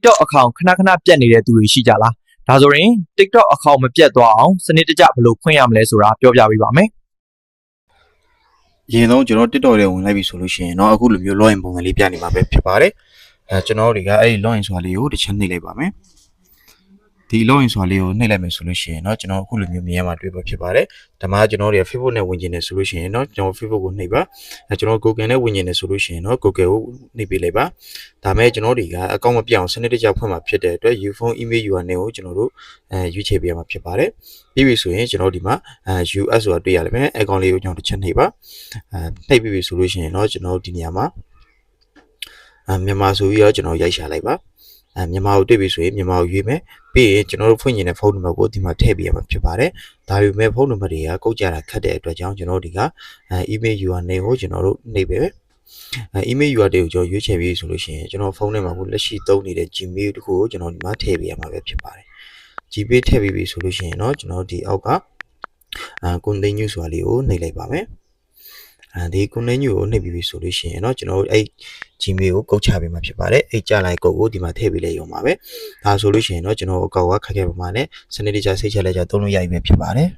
TikTok account ခဏပြတ်နေတဲ့သူတွေရှိကြလားဒါဆိုရင် TikTok account မပြတ်သွားအောင်စနစ်တကျဘယ်လိုဖွင့်ရမလဲဆိုတာပြောပြပေးပါမယ်ရင်တော့ကျွန်တော် TikTok ထဲဝင်လိုက်ပြီဆိုလို့ရှိရင်เนาะအခုလိုမျိုး login ပုံစံလေးပြနေမှာပဲဖြစ်ပါတယ်ကျွန်တော်တွေကအဲ့ဒီ login ဆိုတာလေးကိုတစ်ချက်နှိပ်လိုက်ပါမယ်ဒီ login ဆိုတာလေးကိုနှိပ်လိုက်မယ်ဆိုလို့ရှိရင်เนาะကျွန်တော်အခုလိုမျိုးမြင်ရမှာတွေ့ပါဖြစ်ပါတယ်ဒါမှကျွန်တော်တွေက Facebook နဲ့ဝင်ကျင်နေဆိုလို့ရှိရင်เนาะကျွန်တော် Facebook ကိုနှိပ်ပါကျွန်တော် Google နဲ့ဝင်ကျင်နေဆိုလို့ရှိရင်เนาะ Google ကိုနှိပ်ပေးလိုက်ပါဒါမဲ့ကျွန်တော်တွေကအကောင့်မပြအောင်စနစ်တကျဖွင့်မှာဖြစ်တဲ့အတွက် Uphone email URL ကိုကျွန်တော်တို့ရွေးချယ်ပေးရမှာဖြစ်ပါတယ်ပြီးပြီဆိုရင်ကျွန်တော်ဒီမှာUS ဆိုတာတွေ့ရလိမ့်မယ်အကောင့်လေးကိုကျွန်တော်တစ်ချက်နှိပ်ပါနှိပ်ပြီးပြီဆိုလို့ရှိရင်เนาะကျွန်တော်ဒီနေရာမှာမြန်မာဆိုပြီးတော့ကျွန်တော်ရိုက်ရှာလိုက်ပါမြန်မာကိုတွေ့ပြီဆိုရင်မြန်မာကိုရွေးမယ်ပြီးရင်ကျွန်တော်တို့ဖွင့်နေတဲ့ဖုန်းနံပါတ်ကိုဒီမှာထည့်ပေးရမှာဖြစ်ပါတယ်ဒါပေမဲ့ဖုန်းနံပါတ်တွေကကုတ်ကြတာခက်တဲ့အတွက်ကြောင့်ကျွန်တော်တို့ဒီကemail URL ကိုကျွန်တော်တို့နှိပ်ပေးမယ်email URL ကိုကျွန်တော်ရွေးချယ်ပြီးဆိုလို့ရှိရင်ကျွန်တော်ဖုန်းထဲမှာကိုလက်ရှိသုံးနေတဲ့ Gmail တခုကိုကျွန်တော်ဒီမှာထည့်ပေးရမှာပဲဖြစ်ပါတယ် Gmail ထည့်ပြီးပြီဆိုလို့ရှိရင်เนาะကျွန်တော်ဒီအောက်ကcontinue ဆိုတာလေးကိုနှိပ်လိုက်ပါမယ်ဒီ continue ကိုနှိပ်ပြီးပြီဆိုလို့ရှိရင်เนาะကျွန်တော်တို့အဲ့ Gmail ကိုကုတ်ချပေးမှာဖြစ်ပါတယ်အဲ့ကြလိုက်ကုတ်ကိုဒီမှာထည့်ပေးလိုက်ရုံပါပဲဒါဆိုလို့ရှိရင်เนาะကျွန်တော်အကောက်ကခက်ခဲပါမှာနဲ့စနစ်တကျစိတ်ချလက်ချသုံးလို့ရပြီပဲဖြစ်ပါတယ်